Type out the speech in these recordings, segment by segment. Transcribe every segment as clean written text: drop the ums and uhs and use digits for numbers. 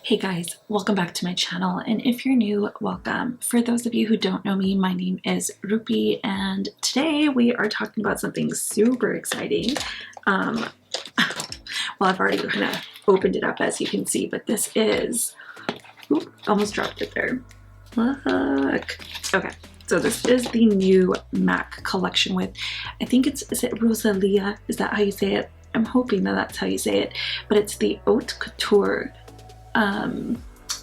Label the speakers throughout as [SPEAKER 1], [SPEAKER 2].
[SPEAKER 1] Hey guys, welcome back to my channel, and if you're new, welcome. For those of you who don't know me, my name is Rupi, and today we are talking about something super exciting. Well, I've already kind of opened it up, as you can see, but this is, oop, almost dropped it there. Look. Okay, so this is the new MAC collection with, I think is it Rosalía? Is that how you say it? I'm hoping that that's how you say it, but it's the Haute Couture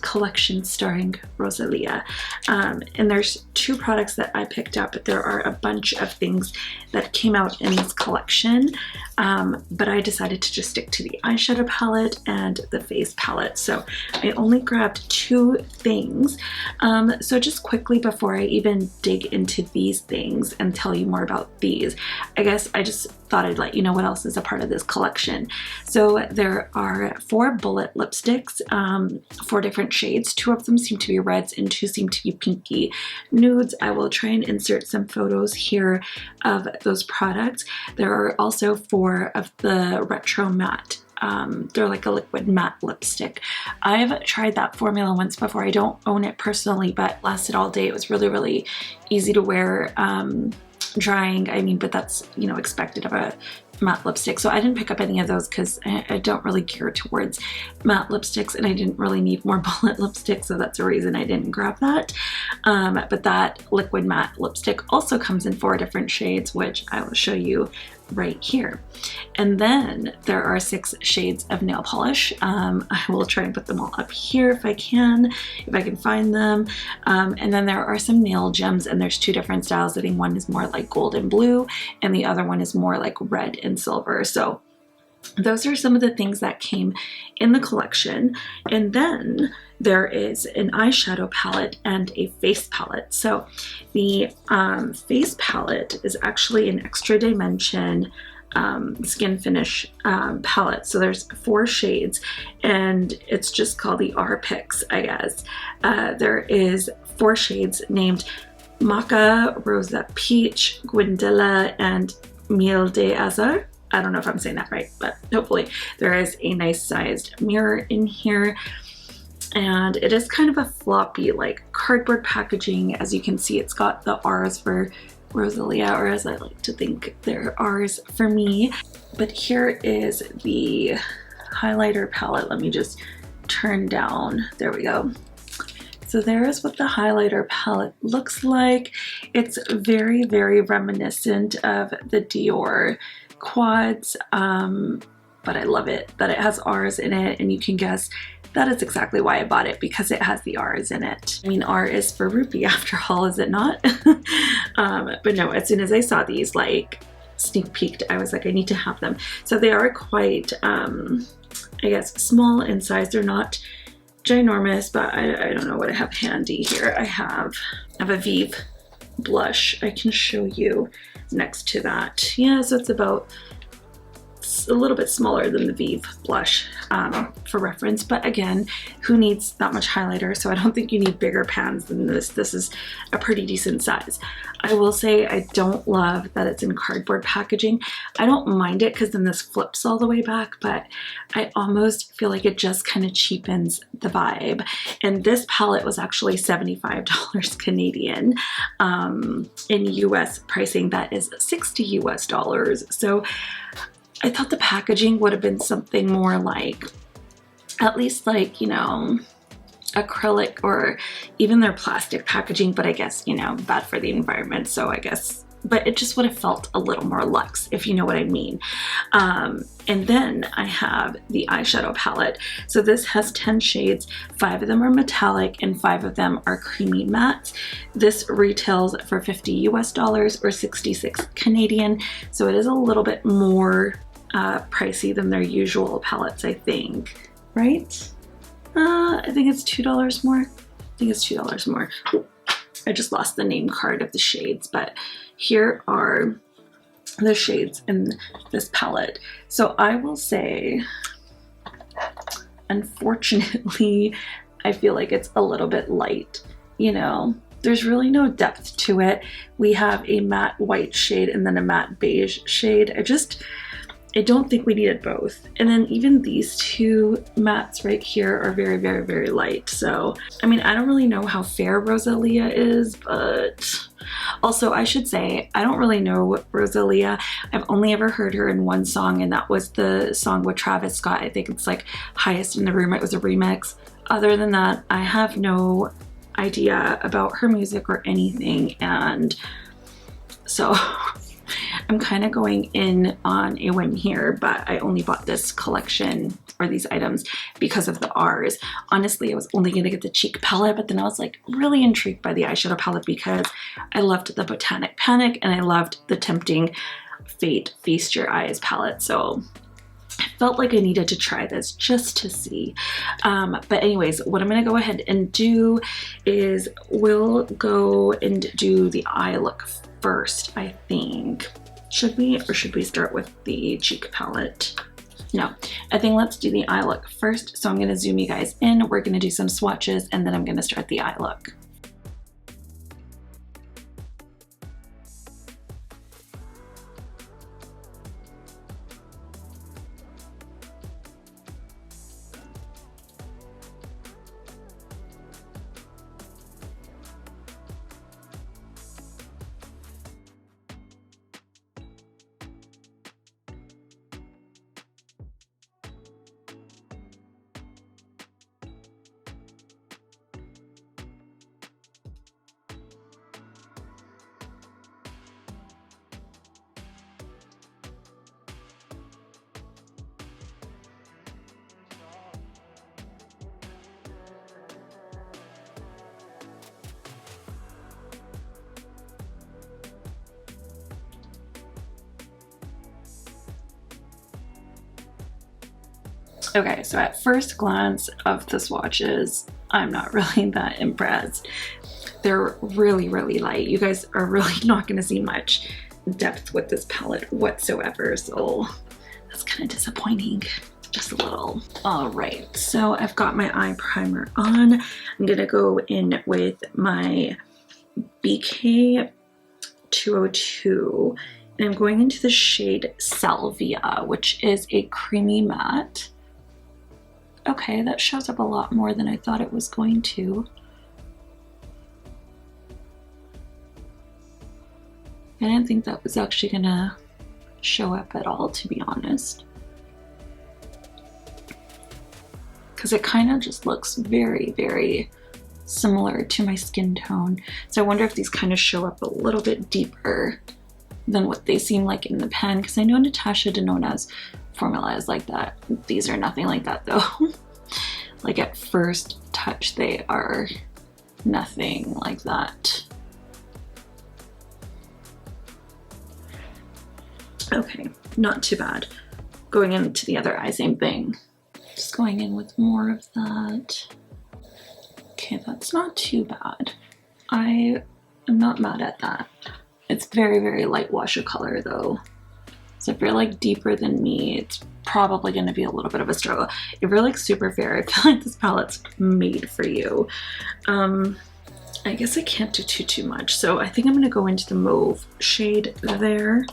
[SPEAKER 1] collection starring Rosalía, and there's two products that I picked up, but there are a bunch of things that came out in this collection, but I decided to just stick to the eyeshadow palette and the face palette, so I only grabbed two things. So just quickly, before I even dig into these things and tell you more about these, I guess I just thought I'd let you know what else is a part of this collection. So there are 4 bullet lipsticks, 4 different shades. 2 of them seem to be reds and 2 seem to be pinky nudes. I will try and insert some photos here of those products. There are also 4 of the retro matte. They're like a liquid matte lipstick. I've tried that formula once before. I don't own it personally, but lasted all day. It was really easy to wear, drying, I mean, but that's, you know, expected of a matte lipstick. So I didn't pick up any of those because I don't really care towards matte lipsticks, and I didn't really need more bullet lipstick, so that's the reason I didn't grab that. But that liquid matte lipstick also comes in 4 different shades, which I will show you right here. And then there are 6 shades of nail polish. I will try and put them all up here if I can find them. And then there are some nail gems, and there's 2 different styles. I think one is more like gold and blue, and the other one is more like red and silver. So those are some of the things that came in the collection. And then there is an eyeshadow palette and a face palette. So the face palette is actually an extra dimension skin finish palette. So there's 4 shades, and it's just called the R Picks, I guess. There is 4 shades named Maca, Rosa Peach, Gwendilla, and Miel de Azar. I don't know if I'm saying that right, but hopefully. There is a nice sized mirror in here, and it is kind of a floppy, like, cardboard packaging. As you can see, it's got the R's for Rosalía, or as I like to think, they're R's for me. But here is the highlighter palette. Let me just turn down. There we go. So there is what the highlighter palette looks like. It's very reminiscent of the Dior quads, but I love it that it has R's in it, and you can guess that is exactly why I bought it, because it has the R's in it. I mean, R is for Rupi after all, is it not? But no, as soon as I saw these, like, sneak peeked, I was like, I need to have them. So they are quite, I guess, small in size. They're not ginormous, but I don't know what I have handy here. I have a Vive blush I can show you next to that. Yeah, so it's about a little bit smaller than the Vive blush, for reference, but again, who needs that much highlighter? So I don't think you need bigger pans than this. This is a pretty decent size. I will say I don't love that it's in cardboard packaging. I don't mind it because then this flips all the way back, but I almost feel like it just kind of cheapens the vibe. And this palette was actually $75 Canadian. In US pricing, that is $60 US. So I thought the packaging would have been something more like, at least like, you know, acrylic, or even their plastic packaging, but I guess, you know, bad for the environment, so I guess, but it just would have felt a little more luxe, if you know what I mean. And then I have the eyeshadow palette. So this has 10 shades, 5 of them are metallic and 5 of them are creamy mattes. This retails for $50 US or 66 Canadian. So it is a little bit more pricey than their usual palettes, I think, right? I think it's $2 more. I think it's $2 more. I just lost the name card of the shades, but here are the shades in this palette. So I will say, unfortunately, I feel like it's a little bit light, you know? There's really no depth to it. We have a matte white shade and then a matte beige shade. I don't think we needed both. And then even these two mattes right here are very, very, very light. So, I mean, I don't really know how fair Rosalía is, but also I should say, I don't really know Rosalía. I've only ever heard her in one song, and that was the song with Travis Scott. I think it's like Highest in the Room. It was a remix. Other than that, I have no idea about her music or anything. And so I'm kind of going in on a whim here, but I only bought this collection or these items because of the R's. Honestly, I was only going to get the cheek palette, but then I was like really intrigued by the eyeshadow palette because I loved the Botanic Panic and I loved the Tempting Fate Feast Your Eyes palette. So I felt like I needed to try this just to see. But anyways, what I'm going to go ahead and do is we'll go and do the eye look first, I think. Should we, or should we start with the cheek palette? No, I think let's do the eye look first. So I'm going to zoom you guys in. We're going to do some swatches and then I'm going to start the eye look. Okay, so at first glance of the swatches, I'm not really that impressed. They're really, really light. You guys are really not going to see much depth with this palette whatsoever, so that's kind of disappointing, just a little. All right, so I've got my eye primer on. I'm going to go in with my BK 202, and I'm going into the shade Salvia, which is a creamy matte. Okay, that shows up a lot more than I thought it was going to. I didn't think that was actually gonna show up at all, to be honest. Because it kind of just looks very, very similar to my skin tone. So I wonder if these kind of show up a little bit deeper than what they seem like in the pen. Because I know Natasha Denona's formula is like that. These are nothing like that though. Like at first touch, they are nothing like that. Okay, not too bad. Going into the other eye, same thing. Just going in with more of that. Okay, that's not too bad. I am not mad at that. It's very, very light wash of color though. So if you're like deeper than me, it's probably going to be a little bit of a struggle. If you're like super fair, I feel like this palette's made for you. I guess I can't do too much. So I think I'm going to go into the mauve shade there.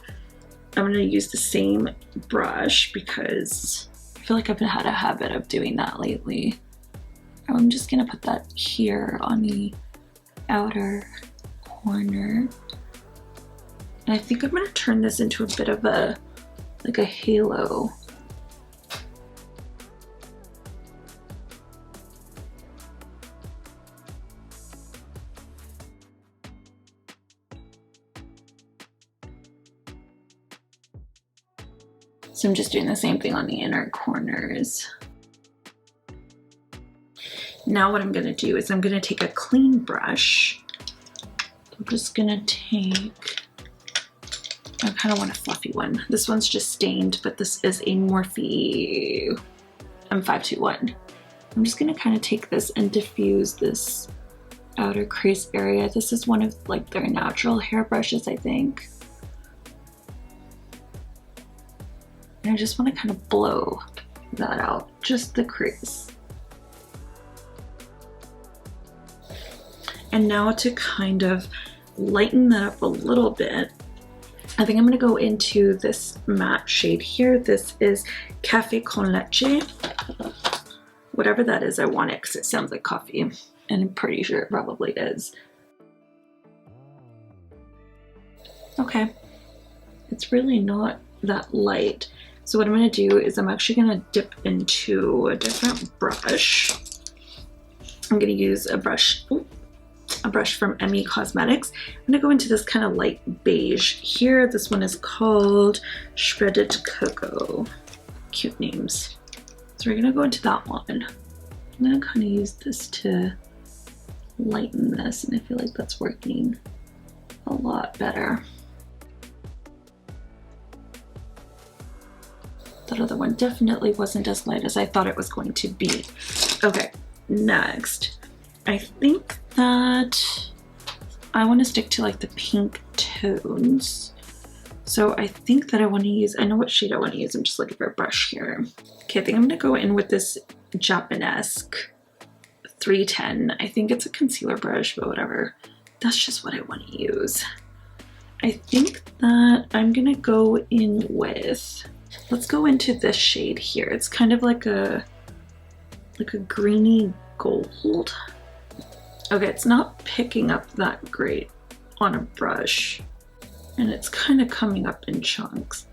[SPEAKER 1] I'm going to use the same brush because I feel like I've had a habit of doing that lately. I'm just going to put that here on the outer corner. And I think I'm going to turn this into a bit of a, like a halo. So I'm just doing the same thing on the inner corners. Now what I'm going to do is I'm going to take a clean brush. I'm just going to take, I kind of want a fluffy one. This one's just stained, but this is a Morphe M521. I'm just going to kind of take this and diffuse this outer crease area. This is one of like their natural hair brushes, I think. And I just want to kind of blow that out, just the crease. And now to kind of lighten that up a little bit, I think I'm gonna go into this matte shade here. This is Cafe con Leche. Whatever that is, I want it because it sounds like coffee, and I'm pretty sure it probably is. Okay, it's really not that light. So what I'm gonna do is I'm actually gonna dip into a different brush. I'm gonna use a brush from Emmy Cosmetics. I'm gonna go into this kind of light beige here. This one is called Shredded Cocoa. Cute names. So we're gonna go into that one. I'm gonna kind of use this to lighten this, and I feel like that's working a lot better. That other one definitely wasn't as light as I thought it was going to be. Okay, next, I think that I want to stick to like the pink tones. So I think that I want to use, I know what shade I want to use. I'm just looking for a brush here. Okay, I think I'm going to go in with this Japanesque 310. I think it's a concealer brush, but whatever. That's just what I want to use. I think that I'm going to go in with, let's go into this shade here. It's kind of like a greeny gold. Okay, it's not picking up that great on a brush, and it's kind of coming up in chunks.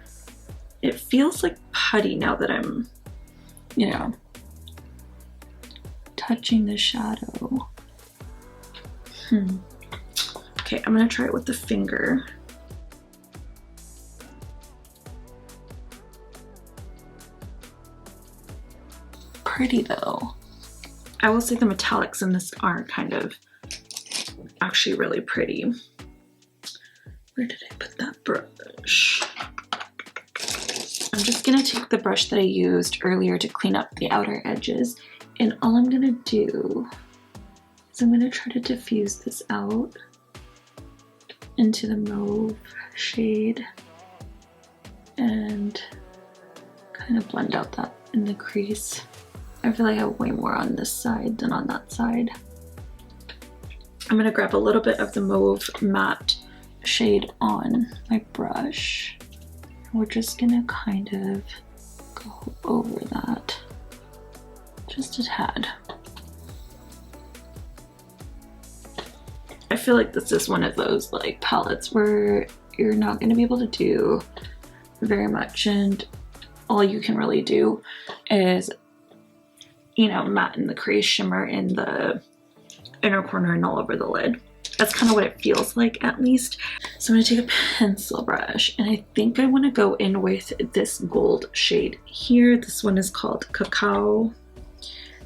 [SPEAKER 1] It feels like putty now that I'm, you know, touching the shadow. Okay, I'm gonna try it with the finger. Pretty though. I will say the metallics in this are kind of actually really pretty. Where did I put that brush? I'm just gonna take the brush that I used earlier to clean up the outer edges, and all I'm gonna do is I'm gonna try to diffuse this out into the mauve shade and kind of blend out that in the crease. I feel like I have way more on this side than on that side. I'm gonna grab a little bit of the mauve matte shade on my brush. We're just gonna kind of go over that just a tad. I feel like this is one of those like palettes where you're not gonna be able to do very much, and all you can really do is, you know, matte in the crease, shimmer in the inner corner and all over the lid. That's kind of what it feels like, at least. So I'm gonna take a pencil brush, and I think I want to go in with this gold shade here. This one is called Cacao.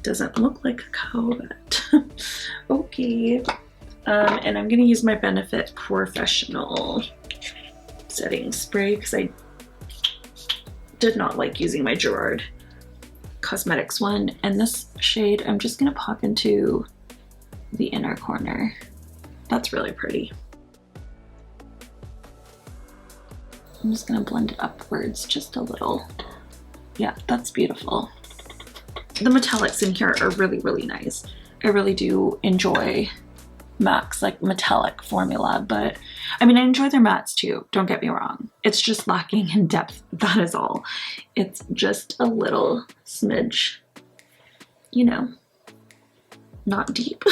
[SPEAKER 1] Doesn't look like cacao, but okay. And I'm gonna use my Benefit Porefessional setting spray because I did not like using my Gerard Cosmetics one. And this shade I'm just gonna pop into the inner corner. That's really pretty. I'm just gonna blend it upwards just a little. Yeah, that's beautiful. The metallics in here are really, really nice. I really do enjoy MAC's like metallic formula, but I mean, I enjoy their mattes too, don't get me wrong. It's just lacking in depth, that is all. It's just a little smidge, you know, not deep.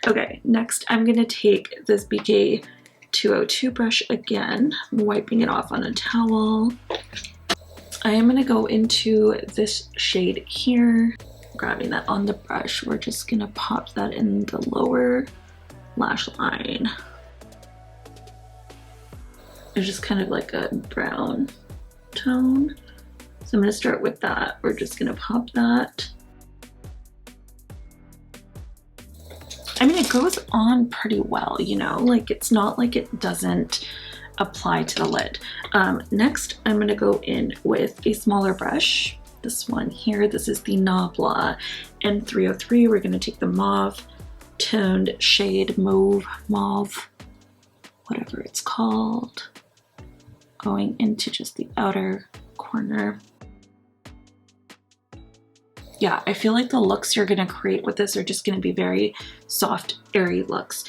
[SPEAKER 1] Okay, next I'm gonna take this BK 202 brush again. I'm wiping it off on a towel. I am gonna go into this shade here, grabbing that on the brush. We're just gonna pop that in the lower lash line. It's just kind of like a brown tone. So I'm gonna start with that. We're just gonna pop that. I mean, it goes on pretty well, you know, like it's not like it doesn't apply to the lid. Next, I'm gonna go in with a smaller brush. This one here, this is the Nabla M303. We're gonna take the mauve toned shade, mauve, whatever it's called, going into just the outer corner. Yeah, I feel like the looks you're gonna create with this are just gonna be very soft, airy looks.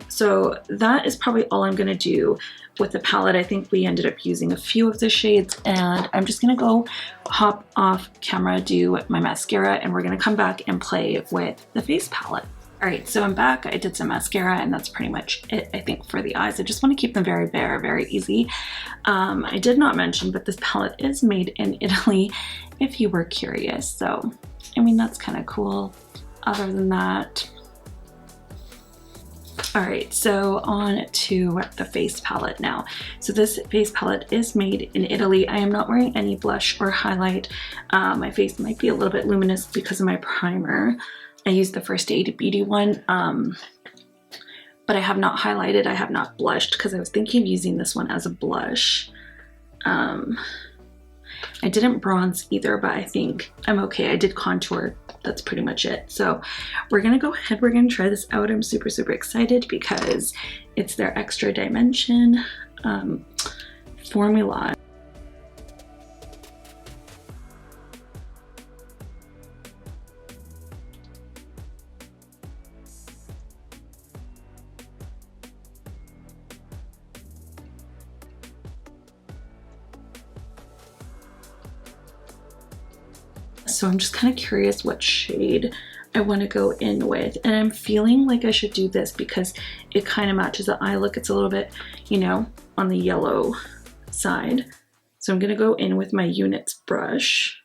[SPEAKER 1] So that is probably all I'm gonna do with the palette. I think we ended up using a few of the shades, and I'm just gonna go hop off camera, do my mascara, and we're gonna come back and play with the face palette. All right, so I'm back. I did some mascara, and that's pretty much it, I think, for the eyes. I just want to keep them very bare, very easy. I did not mention, but this palette is made in Italy, if you were curious. So, I mean, that's kind of cool. Other than that, all right, so on to the face palette now. So this face palette is made in Italy. I am not wearing any blush or highlight. My face might be a little bit luminous because of my primer. I used the First Aid Beauty one, but I have not highlighted, I have not blushed, because I was thinking of using this one as a blush. I didn't bronze either, but I think I'm okay. I did contour, that's pretty much it. So we're gonna go ahead, we're gonna try this out. I'm super, super excited because it's their Extra Dimension formula. So I'm just kind of curious what shade I want to go in with, and I'm feeling like I should do this because it kind of matches the eye look. It's a little bit, you know, on the yellow side. So I'm going to go in with my Units brush.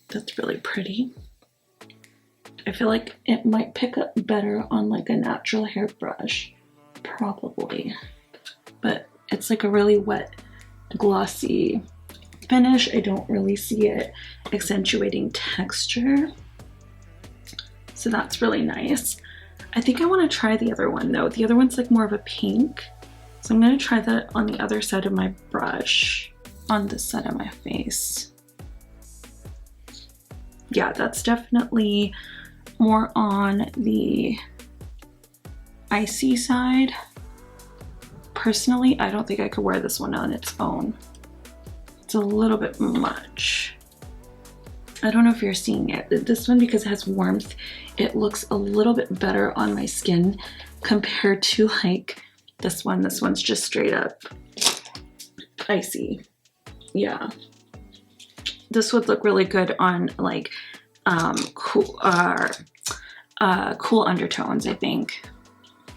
[SPEAKER 1] That's really pretty. I feel like it might pick up better on like a natural hair brush, probably, but it's like a really wet, glossy finish. I don't really see it accentuating texture, so that's really nice. I think I want to try the other one though. The other one's like more of a pink, so I'm going to try that on the other side of my brush, on this side of my face. Yeah, that's definitely more on the icy side. Personally, I don't think I could wear this one on its own. It's a little bit much. I don't know if you're seeing it. This one, because it has warmth, it looks a little bit better on my skin compared to like this one. This one's just straight up icy. Yeah. This would look really good on like cool undertones, I think.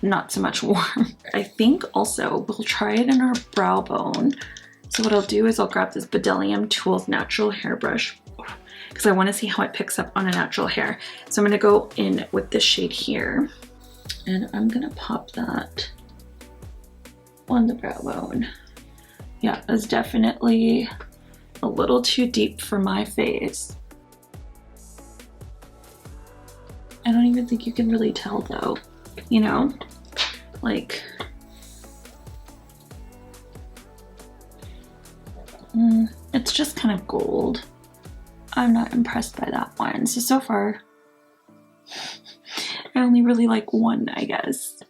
[SPEAKER 1] Not so much warm. I think also we'll try it in our brow bone. So what I'll do is I'll grab this Bdellium Tools natural hairbrush because I want to see how it picks up on a natural hair. So I'm going to go in with this shade here, and I'm going to pop that on the brow bone. Yeah, it's definitely a little too deep for my face. I don't even think you can really tell though, you know? Like, it's just kind of gold. I'm not impressed by that one. So far, I only really like one, I guess.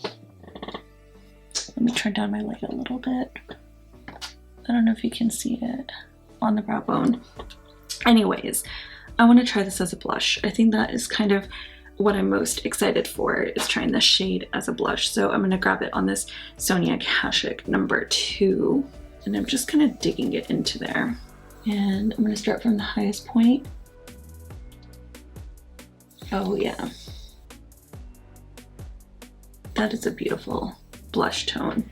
[SPEAKER 1] Let me turn down my light a little bit. I don't know if you can see it on the brow bone. Anyways, I want to try this as a blush. I think that is kind of what I'm most excited for, is trying this shade as a blush. So I'm going to grab it on this Sonia Kashuk number 2, and I'm just kind of digging it into there. And I'm going to start from the highest point. Oh yeah. That is a beautiful blush tone.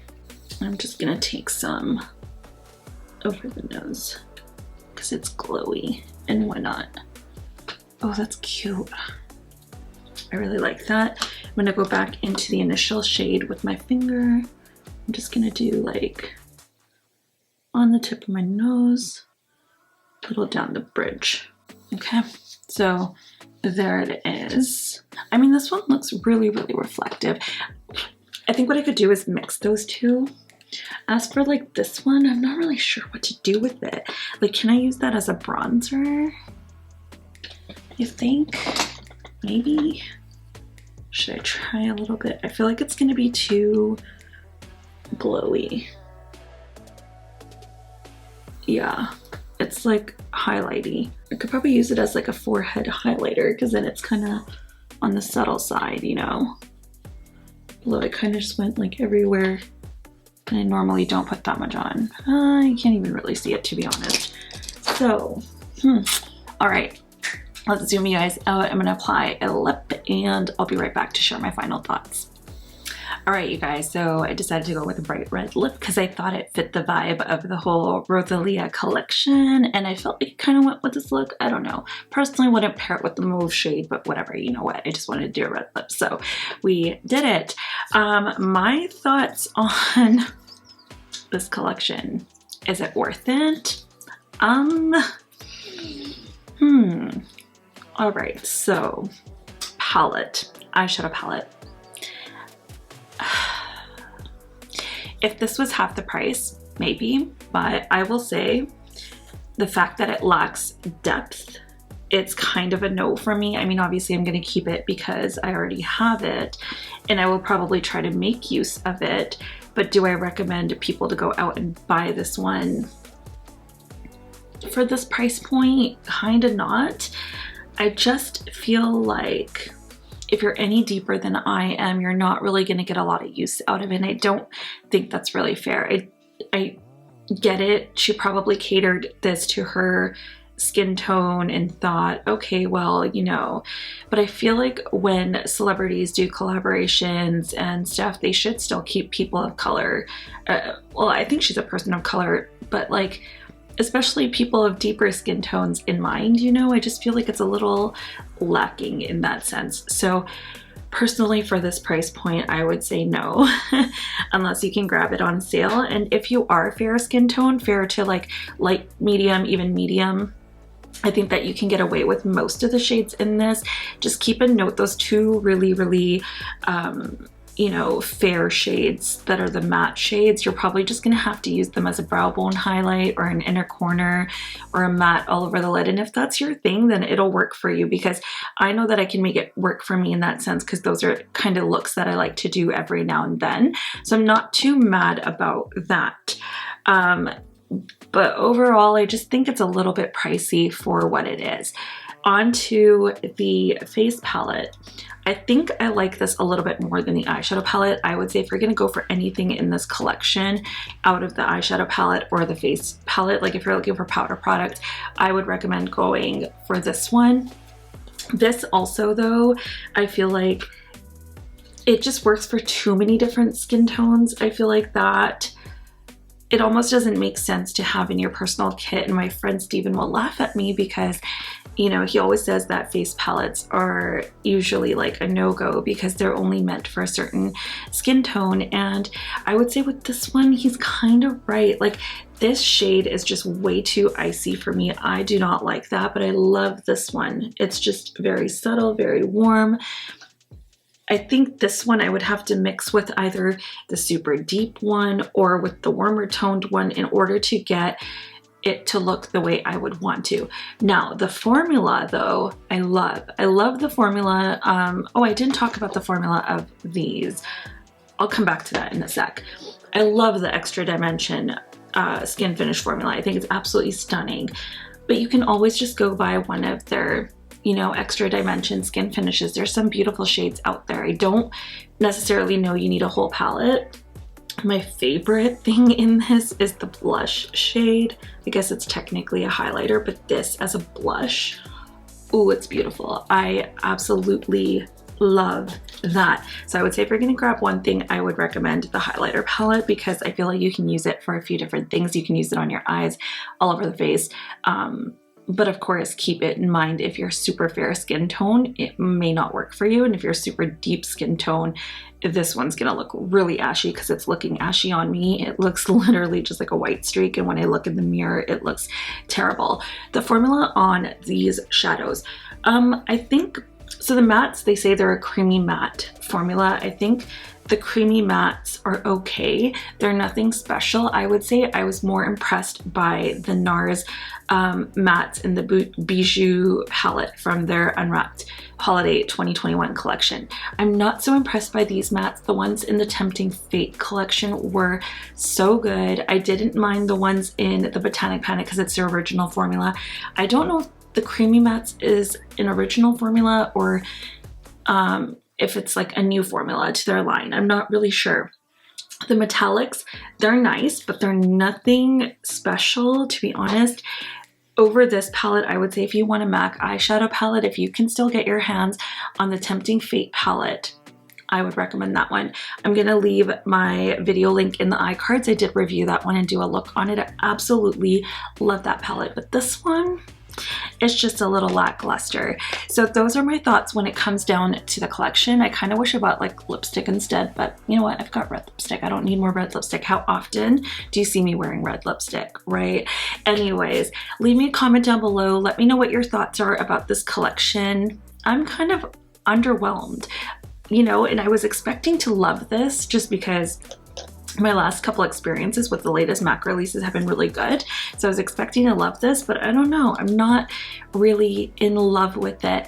[SPEAKER 1] I'm just going to take some over the nose because it's glowy and whatnot. Oh, that's cute. I really like that. I'm gonna go back into the initial shade with my finger. I'm just gonna do like on the tip of my nose, a little down the bridge. Okay, so there it is. I mean, this one looks really, really reflective. I think what I could do is mix those two. As for like this one, I'm not really sure what to do with it. Like, can I use that as a bronzer? You think? Maybe? Should I try a little bit? I feel like it's gonna be too glowy. Yeah, it's like highlighty. I could probably use it as like a forehead highlighter because then it's kind of on the subtle side, you know. Although I kind of just went like everywhere, and I normally don't put that much on. You can't even really see it, to be honest. So, all right, let's zoom you guys out. I'm gonna apply a lip and I'll be right back to share my final thoughts. All right, you guys, so I decided to go with a bright red lip because I thought it fit the vibe of the whole Rosalía collection, and I felt like it kind of went with this look. I don't know. Personally, wouldn't pair it with the mauve shade, but whatever, you know what? I just wanted to do a red lip, so we did it. My thoughts on this collection. Is it worth it? All right, so palette, eyeshadow palette. If this was half the price, maybe, but I will say the fact that it lacks depth, it's kind of a no for me. I mean, obviously I'm going to keep it because I already have it and I will probably try to make use of it, but do I recommend people to go out and buy this one for this price point? Kind of not. I just feel like if you're any deeper than I am, you're not really going to get a lot of use out of it. And I don't think that's really fair. I get it. She probably catered this to her skin tone and thought, okay, well, you know, but I feel like when celebrities do collaborations and stuff, they should still keep people of color. Well, I think she's a person of color, but like, especially people of deeper skin tones in mind, you know. I just feel like it's a little lacking in that sense. So personally, for this price point, I would say no, unless you can grab it on sale. And if you are fair skin tone, fair to like light, medium, even medium, I think that you can get away with most of the shades in this. Just keep a note, those two really, you know, fair shades that are the matte shades, you're probably just gonna have to use them as a brow bone highlight or an inner corner or a matte all over the lid. And if that's your thing, then it'll work for you, because I know that I can make it work for me in that sense, because those are kind of looks that I like to do every now and then. So I'm not too mad about that. But overall, I just think it's a little bit pricey for what it is. Onto the face palette. I think I like this a little bit more than the eyeshadow palette. I would say if you're gonna go for anything in this collection out of the eyeshadow palette or the face palette, like if you're looking for powder product, I would recommend going for this one. This also though, I feel like it just works for too many different skin tones. I feel like that it almost doesn't make sense to have in your personal kit. And my friend Steven will laugh at me because, you know, he always says that face palettes are usually like a no-go because they're only meant for a certain skin tone. And I would say with this one, he's kind of right. Like this shade is just way too icy for me. I do not like that, but I love this one. It's just very subtle, very warm. I think this one I would have to mix with either the super deep one or with the warmer toned one in order to get it to look the way I would want to. Now, the formula though, I love the formula. Oh, I didn't talk about the formula of these. I'll come back to that in a sec. I love the Extra Dimension skin finish formula. I think it's absolutely stunning, but you can always just go buy one of their, you know, Extra Dimension skin finishes. There's some beautiful shades out there. I don't necessarily know you need a whole palette. My favorite thing in this is the blush shade. I guess it's technically a highlighter, but this as a blush, ooh, it's beautiful. I absolutely love that. So I would say if you're gonna grab one thing, I would recommend the highlighter palette because I feel like you can use it for a few different things. You can use it on your eyes, all over the face. But of course, keep it in mind, if you're super fair skin tone, it may not work for you. And if you're super deep skin tone, this one's gonna look really ashy because it's looking ashy on me. It looks literally just like a white streak. And when I look in the mirror, it looks terrible. The formula on these shadows, I think, so the mattes, they say they're a creamy matte formula. I think the creamy mattes are okay. They're nothing special. I would say I was more impressed by the NARS mattes in the Bijou palette from their Unwrapped Holiday 2021 collection. I'm not so impressed by these mattes. The ones in the Tempting Fate collection were so good. I didn't mind the ones in the Botanic Planet because it's their original formula. I don't know if the creamy mattes is an original formula or if it's like a new formula to their line. I'm not really sure. The metallics, they're nice, but they're nothing special, to be honest. Over this palette, I would say if you want a MAC eyeshadow palette, if you can still get your hands on the Tempting Fate palette, I would recommend that one. I'm going to leave my video link in the iCards. I did review that one and do a look on it. I absolutely love that palette, but this one, it's just a little lackluster. So those are my thoughts when it comes down to the collection. I kind of wish I bought like lipstick instead, but you know what? I've got red lipstick. I don't need more red lipstick. How often do you see me wearing red lipstick, right? Anyways, leave me a comment down below. Let me know what your thoughts are about this collection. I'm kind of underwhelmed, you know, and I was expecting to love this just because my last couple experiences with the latest MAC releases have been really good. So I was expecting to love this, but I don't know. I'm not really in love with it.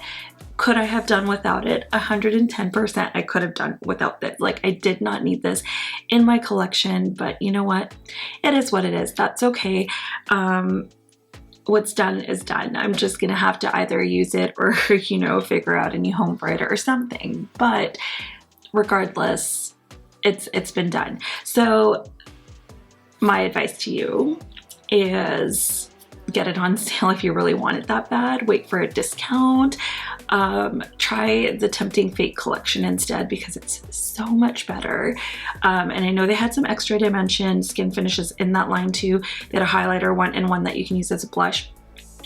[SPEAKER 1] Could I have done without it? 110% I could have done without this. Like, I did not need this in my collection, but you know what? It is what it is. That's okay. What's done is done. I'm just gonna have to either use it or, you know, figure out a new home for it or something. But regardless, it's been done. So my advice to you is get it on sale if you really want it that bad. Wait for a discount. Try the Tempting Fate collection instead because it's so much better. And I know they had some extra dimension skin finishes in that line too. They had a highlighter one and one that you can use as a blush.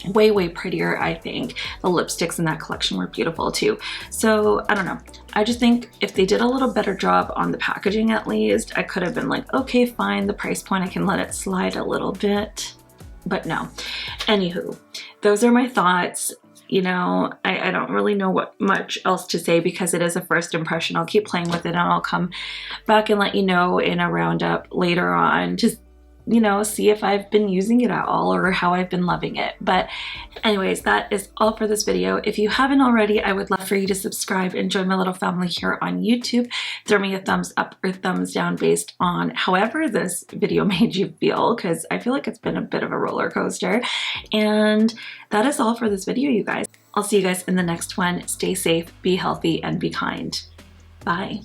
[SPEAKER 1] Way prettier, I think. The lipsticks in that collection were beautiful too. So I don't know. I just think if they did a little better job on the packaging at least, I could have been like, okay, fine, the price point, I can let it slide a little bit. But no. Anywho, those are my thoughts. You know, I don't really know what much else to say because it is a first impression. I'll keep playing with it and I'll come back and let you know in a roundup later on. Just, you know, see if I've been using it at all or how I've been loving it. But anyways, that is all for this video. If you haven't already, I would love for you to subscribe and join my little family here on YouTube. Throw me a thumbs up or thumbs down based on however this video made you feel, because I feel like it's been a bit of a roller coaster. And that is all for this video, you guys. I'll see you guys in the next one. Stay safe, be healthy, and be kind. Bye.